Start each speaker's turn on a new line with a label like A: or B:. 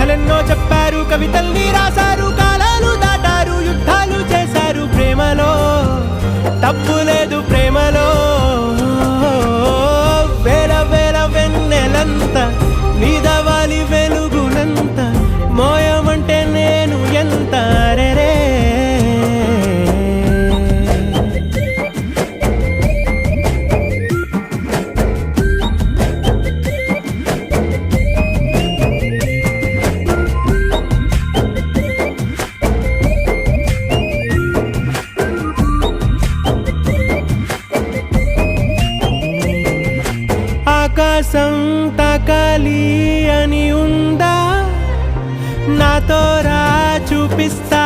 A: కథలెన్నో చెప్పారు, కవితల్ని రాశారు, కాలాలు దాటారు, యుద్ధాలు చేశారు. ప్రేమలో తప్పు లేదు, ప్రేమలో వేల వేల వెన్నెలంత నీదవాలి వెలుగునంత మోయమంటే నేను ఎంత రే. ఆకాశం తాకాలి అని ఉందా, నాతో రా చూపిస్తా